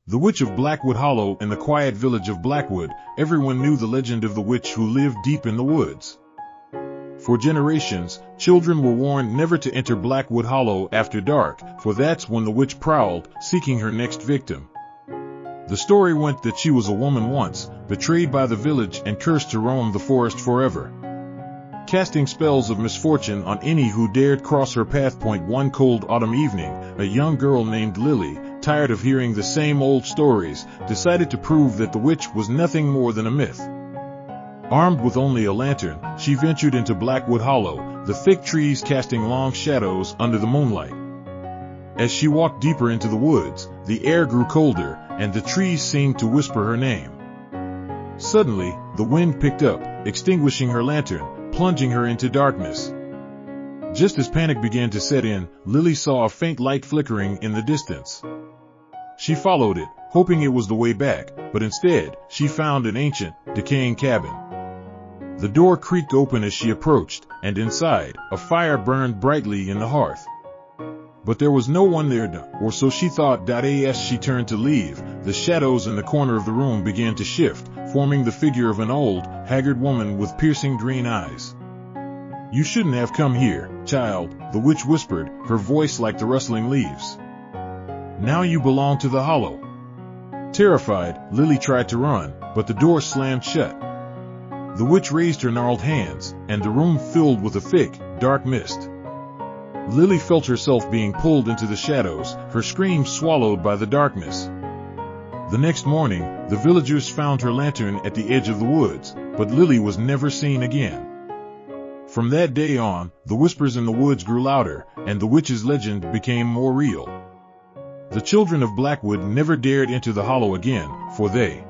The Witch of Blackwood Hollow. In the quiet village of Blackwood, everyone knew the legend of the witch who lived deep in the woods. For generations, children were warned never to enter Blackwood Hollow after dark, for that's when the witch prowled, seeking her next victim. The story went that she was a woman once, betrayed by the village and cursed to roam the forest forever, casting spells of misfortune on any who dared cross her path. One cold autumn evening, a young girl named Lily, tired of hearing the same old stories, decided to prove that the witch was nothing more than a myth. Armed with only a lantern, she ventured into Blackwood Hollow, the thick trees casting long shadows under the moonlight. As she walked deeper into the woods, the air grew colder, and the trees seemed to whisper her name. Suddenly, the wind picked up, extinguishing her lantern, plunging her into darkness. Just as panic began to set in, Lily saw a faint light flickering in the distance. She followed it, hoping it was the way back, but instead, she found an ancient, decaying cabin. The door creaked open as she approached, and inside, a fire burned brightly in the hearth. But there was no one there, or so she thought. As she turned to leave, the shadows in the corner of the room began to shift, forming the figure of an old, haggard woman with piercing green eyes. "You shouldn't have come here, child," the witch whispered, her voice like the rustling leaves. "Now you belong to the hollow." Terrified, Lily tried to run, but the door slammed shut. The witch raised her gnarled hands, and the room filled with a thick, dark mist. Lily felt herself being pulled into the shadows, her screams swallowed by the darkness. The next morning, the villagers found her lantern at the edge of the woods, but Lily was never seen again. From that day on, the whispers in the woods grew louder, and the witch's legend became more real. The children of Blackwood never dared enter the hollow again, for they